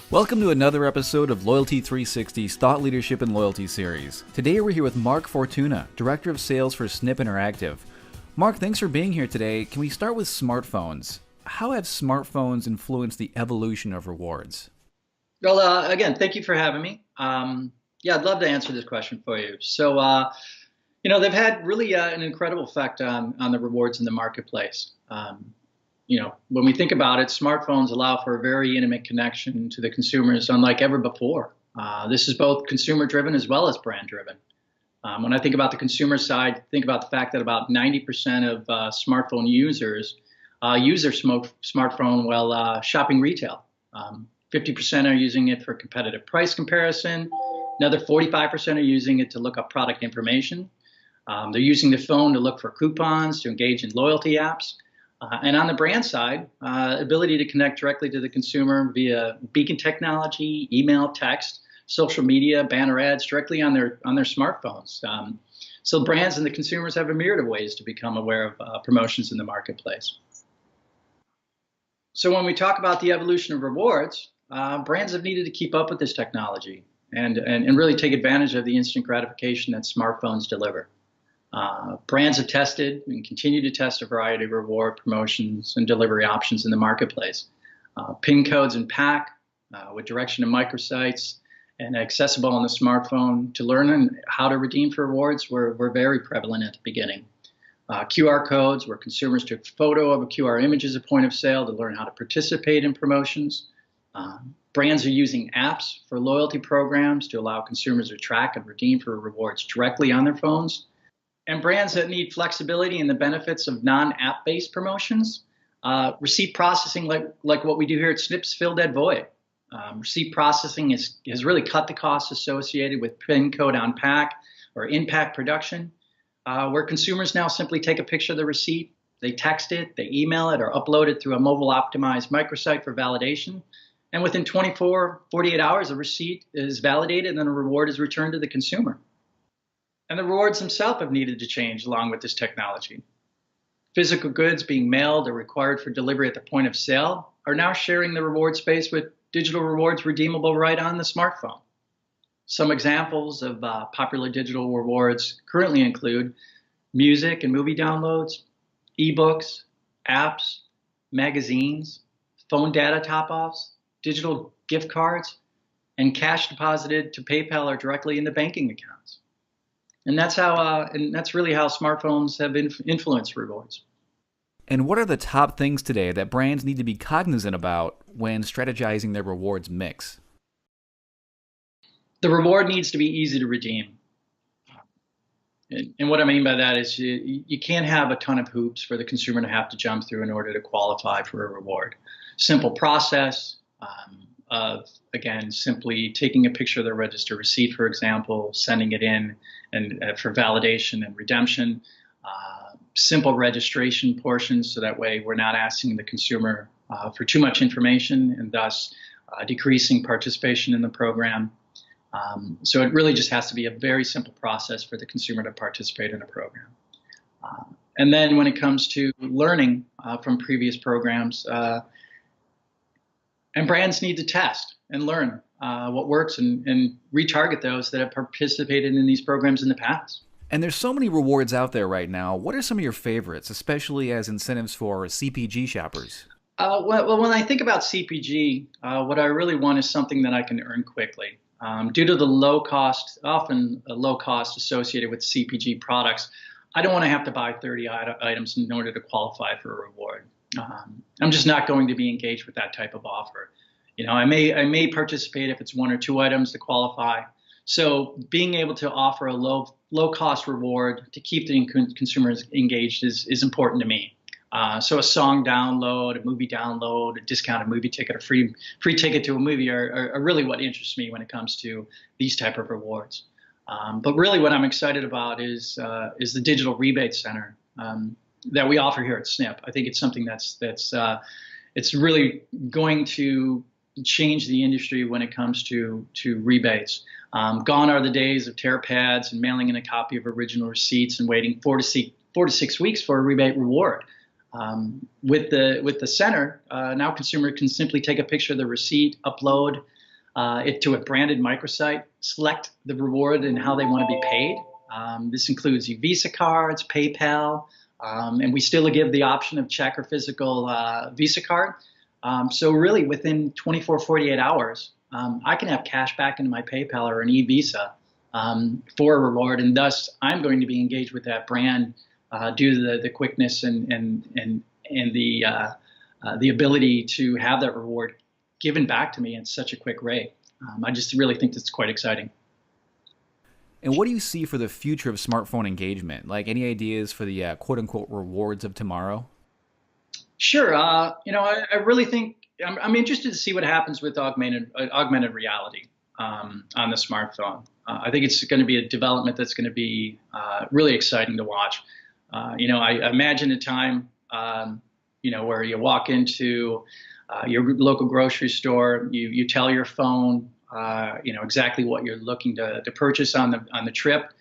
Welcome to another episode of Loyalty360's Thought Leadership and Loyalty series. Today we're here with Mark Fortuna, Director of Sales for Snipp Interactive. Mark, thanks for being here today. Can we start with smartphones? How have smartphones influenced the evolution of rewards? Well, again, thank you for having me. I'd love to answer this question for you. So, they've had really an incredible effect on the rewards in the marketplace. When we think about it, smartphones allow for a very intimate connection to the consumers unlike ever before. This is both consumer-driven as well as brand-driven. When I think about the consumer side, think about the fact that about 90% of smartphone users use their smartphone while shopping retail. 50% are using it for competitive price comparison. Another 45% are using it to look up product information. They're using the phone to look for coupons, to engage in loyalty apps. And on the brand side, ability to connect directly to the consumer via beacon technology, email, text, social media, banner ads directly on their smartphones. So brands and the consumers have a myriad of ways to become aware of promotions in the marketplace. So when we talk about the evolution of rewards, brands have needed to keep up with this technology and really take advantage of the instant gratification that smartphones deliver. Brands have tested and continue to test a variety of reward promotions and delivery options in the marketplace. PIN codes and pack with direction to microsites and accessible on the smartphone to learn how to redeem for rewards were very prevalent at the beginning. QR codes where consumers took a photo of a QR image as a point of sale to learn how to participate in promotions. Brands are using apps for loyalty programs to allow consumers to track and redeem for rewards directly on their phones. And brands that need flexibility and the benefits of non-app-based promotions, receipt processing like what we do here at Snipp's filled that void. Receipt processing has really cut the costs associated with PIN code on pack or in-pack production, where consumers now simply take a picture of the receipt, they text it, they email it, or upload it through a mobile-optimized microsite for validation. And within 48 hours, a receipt is validated and a reward is returned to the consumer. And the rewards themselves have needed to change along with this technology. Physical goods being mailed or required for delivery at the point of sale are now sharing the reward space with digital rewards redeemable right on the smartphone. Some examples of popular digital rewards currently include music and movie downloads, ebooks, apps, magazines, phone data top-offs, digital gift cards, and cash deposited to PayPal or directly into banking accounts. And that's really how smartphones have influenced rewards. And what are the top things today that brands need to be cognizant about when strategizing their rewards mix? The reward needs to be easy to redeem. And what I mean by that is you can't have a ton of hoops for the consumer to have to jump through in order to qualify for a reward. Simple process of, again, simply taking a picture of their registered receipt, for example, sending it in and for validation and redemption. Simple registration portions, so that way we're not asking the consumer for too much information and thus decreasing participation in the program. So it really just has to be a very simple process for the consumer to participate in a program. And then when it comes to learning from previous programs, and brands need to test and learn what works and retarget those that have participated in these programs in the past. And there's so many rewards out there right now. What are some of your favorites, especially as incentives for CPG shoppers? Well, when I think about CPG, what I really want is something that I can earn quickly. Due to the often low cost associated with CPG products, I don't want to have to buy 30 items in order to qualify for a reward. I'm just not going to be engaged with that type of offer. I may participate if it's 1 or 2 items to qualify. So being able to offer a low cost reward to keep the consumers engaged is important to me. So a song download, a movie download, a discounted movie ticket, a free ticket to a movie are really what interests me when it comes to these type of rewards. But really what I'm excited about is the digital rebate center that we offer here at Snipp. I think it's something that's it's really going to change the industry when it comes to rebates. Gone are the days of tear pads and mailing in a copy of original receipts and waiting 4 to 6 weeks for a rebate reward. With the center, now consumer can simply take a picture of the receipt, upload it to a branded microsite, select the reward and how they want to be paid. This includes your Visa cards, PayPal, and we still give the option of check or physical Visa card. So really within 24, 48 hours, I can have cash back into my PayPal or an e-Visa for a reward, and thus I'm going to be engaged with that brand due to the quickness and the ability to have that reward given back to me at such a quick rate. I just really think that's quite exciting. And what do you see for the future of smartphone engagement? Like any ideas for the quote-unquote rewards of tomorrow? Sure. I really think I'm interested to see what happens with augmented reality on the smartphone. I think it's going to be a development that's going to be really exciting to watch. I imagine a time, where you walk into your local grocery store, you tell your phone, exactly what you're looking to purchase on the trip.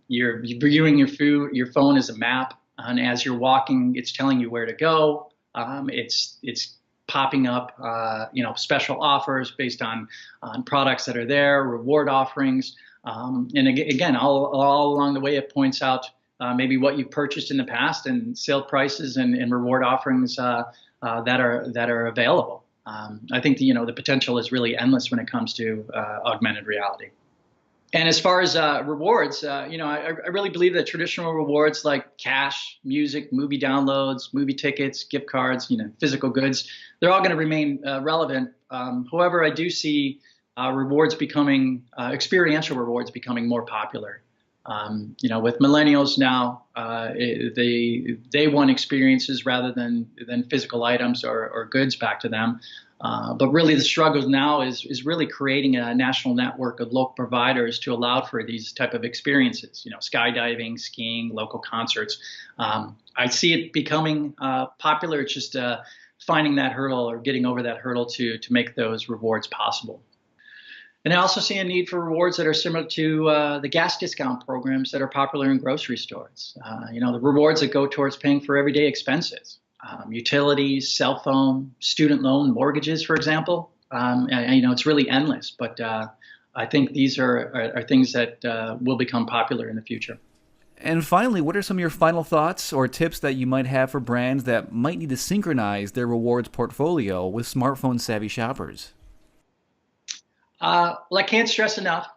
You're viewing your phone as a map, and as you're walking, it's telling you where to go. It's popping up, special offers based on products that are there, reward offerings, and again, all along the way, it points out maybe what you've purchased in the past and sale prices and reward offerings that are available. I think the potential is really endless when it comes to augmented reality. And as far as rewards, I really believe that traditional rewards like cash, music, movie downloads, movie tickets, gift cards, physical goods, they're all going to remain relevant. However, I do see experiential rewards becoming more popular. With millennials now, they want experiences rather than physical items or goods back to them. But really the struggle now is really creating a national network of local providers to allow for these type of experiences, skydiving, skiing, local concerts. I see it becoming popular. It's just finding that hurdle or getting over that hurdle to make those rewards possible. And I also see a need for rewards that are similar to the gas discount programs that are popular in grocery stores. The rewards that go towards paying for everyday expenses, utilities, cell phone, student loan, mortgages, for example. It's really endless, but I think these are things that will become popular in the future. And finally, what are some of your final thoughts or tips that you might have for brands that might need to synchronize their rewards portfolio with smartphone-savvy shoppers? Well, I can't stress enough,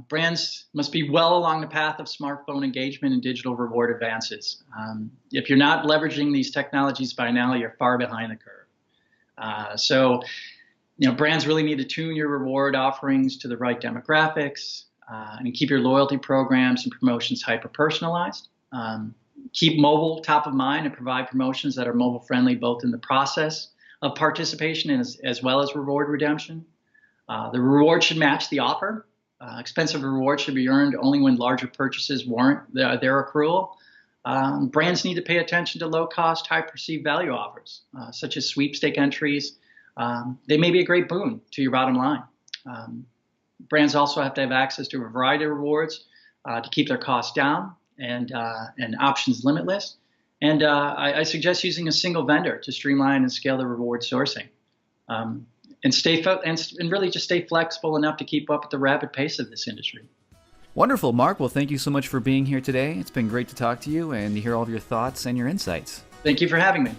brands must be well along the path of smartphone engagement and digital reward advances. If you're not leveraging these technologies by now, you're far behind the curve. So brands really need to tune your reward offerings to the right demographics and keep your loyalty programs and promotions hyper-personalized. Keep mobile top of mind and provide promotions that are mobile-friendly both in the process of participation and as well as reward redemption. The reward should match the offer. Expensive rewards should be earned only when larger purchases warrant their accrual. Brands need to pay attention to low-cost, high-perceived value offers, such as sweepstake entries. They may be a great boon to your bottom line. Brands also have to have access to a variety of rewards to keep their costs down and options limitless. And I suggest using a single vendor to streamline and scale the reward sourcing. And really just stay flexible enough to keep up with the rapid pace of this industry. Wonderful, Mark. Well, thank you so much for being here today. It's been great to talk to you and to hear all of your thoughts and your insights. Thank you for having me.